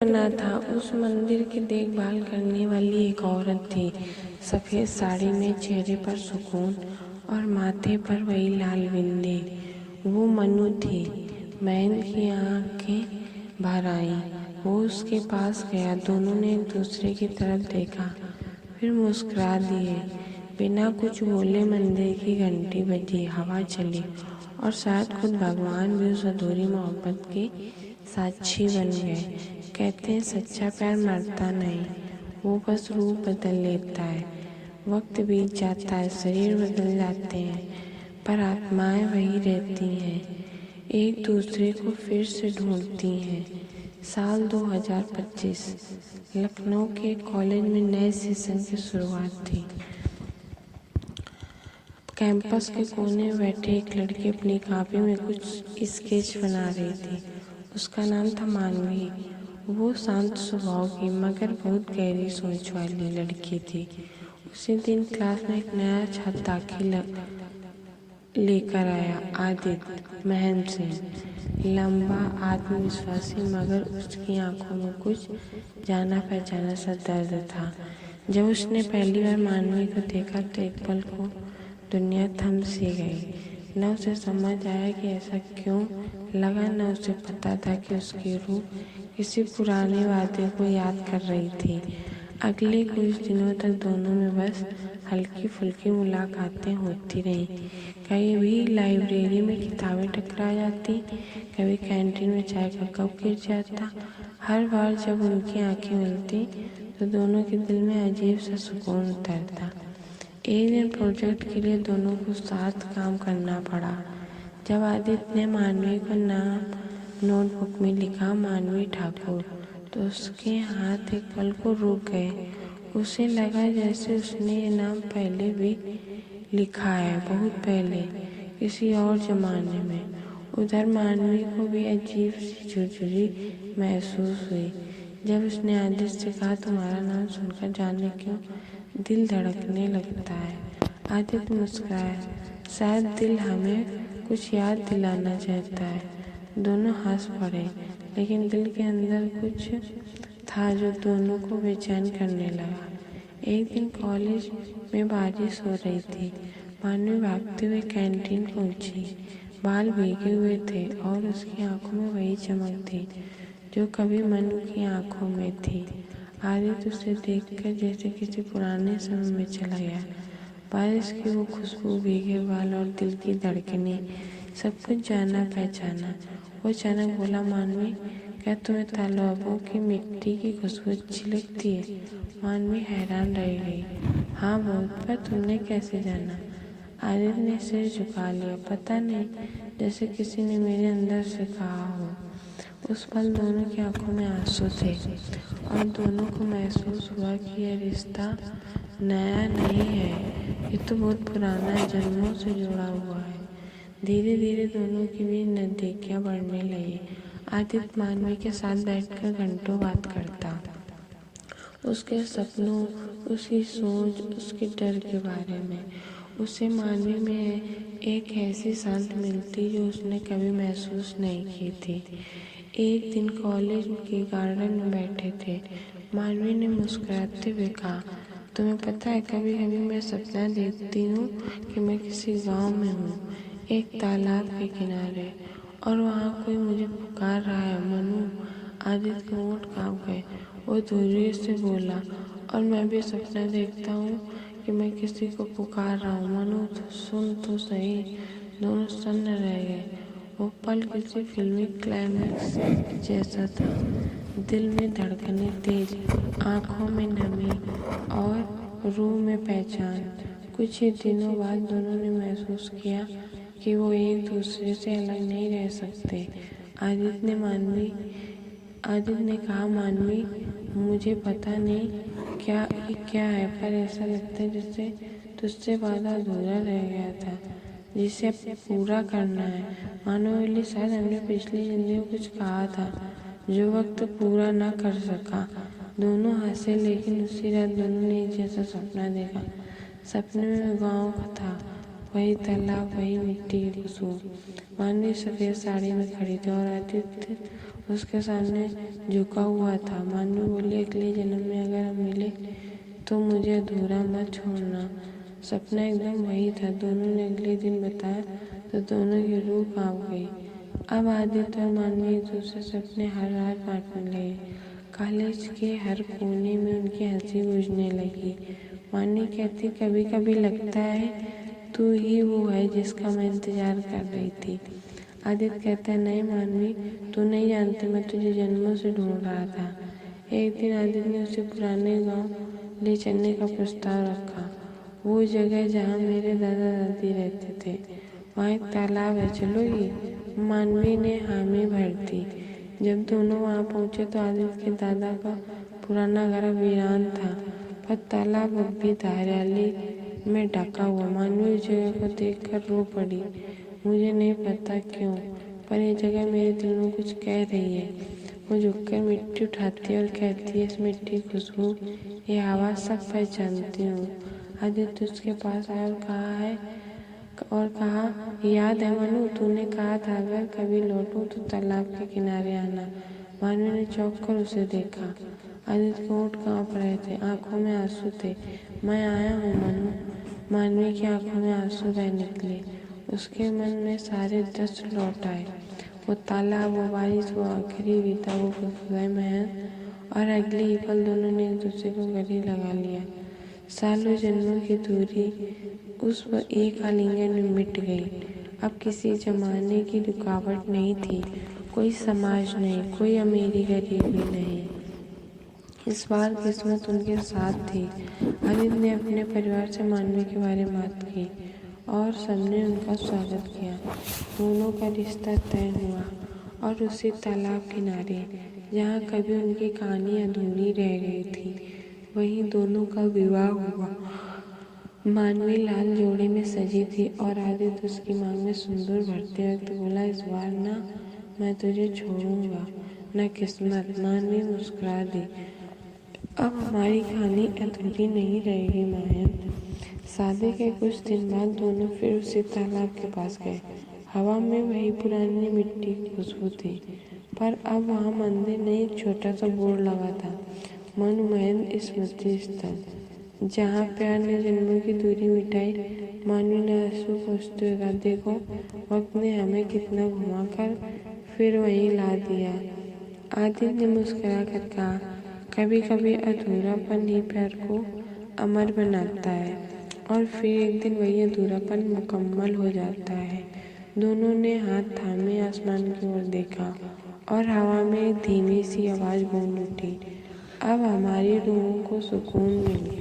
बना था। उस मंदिर की देखभाल करने वाली एक औरत थी। सफ़ेद साड़ी में, चेहरे पर सुकून और माथे पर वही लाल बिंदी। वो मनु थी। महेंद्र की आंखें भर आईं। वो उसके पास गया। दोनों ने एक दूसरे की तरफ देखा, फिर मुस्कुरा दिए। बिना कुछ बोले मंदिर की घंटी बजी, हवा चली और शायद खुद भगवान भी उस अधूरी मोहब्बत के साक्षी बन गए। कहते हैं सच्चा प्यार मरता नहीं, वो बस रूप बदल लेता है। वक्त बीत जाता है, शरीर बदल जाते हैं, पर आत्माएं वही रहती हैं, एक दूसरे को फिर से ढूंढती हैं। साल 2025। लखनऊ के कॉलेज में नए सेशन की शुरुआत थी। कैंपस के कोने में बैठे एक लड़की अपनी कॉपी में कुछ स्केच बना रही थी। उसका नाम था मानवी। वो शांत स्वभाव की मगर बहुत गहरी सोच वाली लड़की थी। उसी दिन क्लास में एक नया छात्र दाखिल लेकर आया, आदित्य। महेंद्र सिंह, लंबा, आत्मविश्वासी, मगर उसकी आंखों में कुछ जाना पहचाना सा दर्द था। जब उसने पहली बार मानवी को देखा तो एक पल को दुनिया थम सी गई। न उसे समझ आया कि ऐसा क्यों लगा, न उसे पता था कि उसकी रूह किसी पुराने वादे को याद कर रही थी। अगले कुछ दिनों तक दोनों में बस हल्की फुल्की मुलाकातें होती रहीं। कभी लाइब्रेरी में किताबें टकरा जाती, कभी कैंटीन में चाय का कप गिर जाता। हर बार जब उनकी आंखें मिलती तो दोनों के दिल में अजीब सा सुकून उतरता। एक दिन प्रोजेक्ट के लिए दोनों को साथ काम करना पड़ा। जब आदित्य ने मानवी का नाम नोटबुक में लिखा, मानवी ठाकुर, तो उसके हाथ एक पल को रुक गए। उसे लगा जैसे उसने ये नाम पहले भी लिखा है, बहुत पहले, किसी और जमाने में। उधर मानवी को भी अजीब सी झुरझुरी महसूस हुई जब उसने आदित्य से कहा, तुम्हारा नाम सुनकर जाने क्यों दिल धड़कने लगता है। आदित्य मुस्कुराया, शायद दिल हमें कुछ याद दिलाना चाहता है। दोनों हंस पड़े, लेकिन दिल के अंदर कुछ था जो दोनों को बेचैन करने लगा। एक दिन कॉलेज में बारिश हो रही थी। मानवी भागते हुए कैंटीन पहुंची। बाल भीगे हुए थे और उसकी आंखों में वही चमक थी जो कभी मनु की आंखों में थी। आदित्य उसे देखकर जैसे किसी पुराने समय में चला गया। बारिश की वो खुशबू, भीगे बाल और दिल की धड़कनें, सब कुछ जाना पहचाना। वो अचानक बोला, मानवी, क्या तुम्हें तालाबों की मिट्टी की खुशबू अच्छी लगती है? मानवी हैरान रह गई। हाँ बहुत, पर तुमने कैसे जाना? आदित्य ने सिर झुका लिया। पता नहीं, जैसे किसी ने मेरे अंदर से कहा हो। उस पल दोनों की आंखों में आंसू थे और दोनों को महसूस हुआ कि यह रिश्ता नया नहीं है, ये तो बहुत पुराना, जन्मों से जुड़ा हुआ है। धीरे धीरे दोनों की भी नज़दीकियां बढ़ने लगी। आदित्य मानवी के साथ बैठकर घंटों बात करता, उसके सपनों, उसकी सोच, उसके डर के बारे में। उसे मानवी में एक ऐसी शांति मिलती जो उसने कभी महसूस नहीं की थी। एक दिन कॉलेज के गार्डन में बैठे थे। मानवी ने मुस्कुराते हुए कहा, तुम्हें पता है, कभी कभी मैं सपना देखती हूँ कि मैं किसी गांव में हूँ, एक तालाब के किनारे, और वहाँ कोई मुझे पुकार रहा है, मनु। आदित्य के होंठ कांप गए। वो धीरे से बोला, और मैं भी सपना देखता हूँ कि मैं किसी को पुकार रहा हूँ, मनु, तो सुन तो सही। दोनों सन्न रह गए। वो पल किसी फिल्मी क्लाइमैक्स जैसा था। दिल में धड़कनें तेज, आंखों में नमी और रूह में पहचान। कुछ ही दिनों बाद दोनों ने महसूस किया कि वो एक दूसरे से अलग नहीं रह सकते। आदित्य ने कहा, मानवी, मुझे पता नहीं क्या है, पर ऐसा लगता है जैसे तुझसे वादा अधूरा रह गया था, जिसे अब पूरा करना है। मानो बोली, शायद हमने पिछली जिंदगी में कुछ कहा था जो वक्त पूरा ना कर सका। दोनों हंसे, लेकिन उसी रात दोनों ने एक जैसा सपना देखा। सपने में गाँव था, वही तालाब, वही मिट्टी की खुशबू। मानवी सफेद साड़ी में खड़ी थी और आदित्य उसके सामने झुका हुआ था। मानवी बोली, अगले जन्म में अगर हम मिले तो मुझे अधूरा मत छोड़ना। सपना एकदम वही था। दोनों ने अगले दिन बताया तो दोनों की रूह कांप गई। अब आदित्य और मानवी एक दूसरे से अपने हर राज बांटने लगे। कॉलेज के हर कोने में उनकी हंसी गूंजने लगी। मानवी कहती, कभी कभी लगता है तू ही वो है जिसका मैं इंतजार कर रही थी। आदित्य कहता है, नहीं मानवी, तू नहीं जानती, मैं तुझे जन्मों से ढूंढ रहा था। एक दिन आदित्य ने उसे पुराने गांव ले चलने का प्रस्ताव रखा। वो जगह जहाँ मेरे दादा दादी रहते थे। वहाँ एक तालाब है, चलोगी? मानवी ने हामी भर दी। जब दोनों वहाँ पहुँचे तो आदित्य के दादा का पुराना घर वीरान था, पर तालाब अब भी हरियाली में ढका हुआ। मानवी उस जगह को देखकर रो पड़ी। मुझे नहीं पता क्यों, पर ये जगह मेरे दिल में कुछ कह रही है। वो झुककर मिट्टी उठाती है और कहती है, इस मिट्टी की खुशबू, ये आवाज़ सब पहचानती हूँ। आदित्य उसके पास आया और कहा, याद है मनु, तूने कहा था अगर कभी लौटूं तो तालाब के किनारे आना। मानवी ने चौंक कर उसे देखा। आदित्य के होंठ कांप रहे थे, आंखों में आंसू थे। मैं आया हूँ मनु। मानवी की आंखों में आंसू बह निकले। उसके मन में सारे दृश्य लौट आए। वो तालाब, वो बारिश, वो आखिरी बीता वो खुशबुदार महल, और अगले ही पल दोनों ने एक दूसरे को गले लगा लिया। सालों जन्मों की दूरी उस एक आलिंगन में मिट गई। अब किसी जमाने की रुकावट नहीं थी, कोई समाज नहीं, कोई अमीरी गरीबी नहीं। इस बार किस्मत उनके साथ थी। आदित्य ने अपने परिवार से मानवी के बारे में बात की और सबने उनका स्वागत किया। दोनों का रिश्ता तय हुआ और उसी तालाब किनारे जहाँ कभी उनकी कहानी अधूरी रह गई थी, वहीं दोनों का विवाह हुआ। मानवी लाल जोड़े में सजी थी और आदित्य उसकी मांग में सिंदूर भरते वक्त बोला, इस बार ना मैं तुझे छोड़ूंगा न किस्मत। मानवी मुस्कुरा दी, अब हमारी कहानी अधूरी नहीं रहेगी मायन। शादी के कुछ दिन बाद दोनों फिर उसी तालाब के पास गए। हवा में वही पुरानी मिट्टी की खुशबू थी, पर अब वहाँ मंदिर नहीं, एक छोटा सा बोर्ड लगा था, मनमोहन स्मृति स्थल, जहाँ प्यार ने जन्मों की दूरी मिटाई। मानवी ने आंसू पोंछते हुए कहा, देखो वक्त ने हमें कितना घुमा कर फिर वहीं ला दिया। आदित्य ने मुस्कुरा कर कहा, कभी कभी अधूरापन ही प्यार को अमर बनाता है, और फिर एक दिन वही अधूरापन मुकम्मल हो जाता है। दोनों ने हाथ थामे आसमान की ओर देखा और हवा में एक धीमी सी आवाज़ गूंज उठी, अब हमारी रूहों को सुकून मिल गया।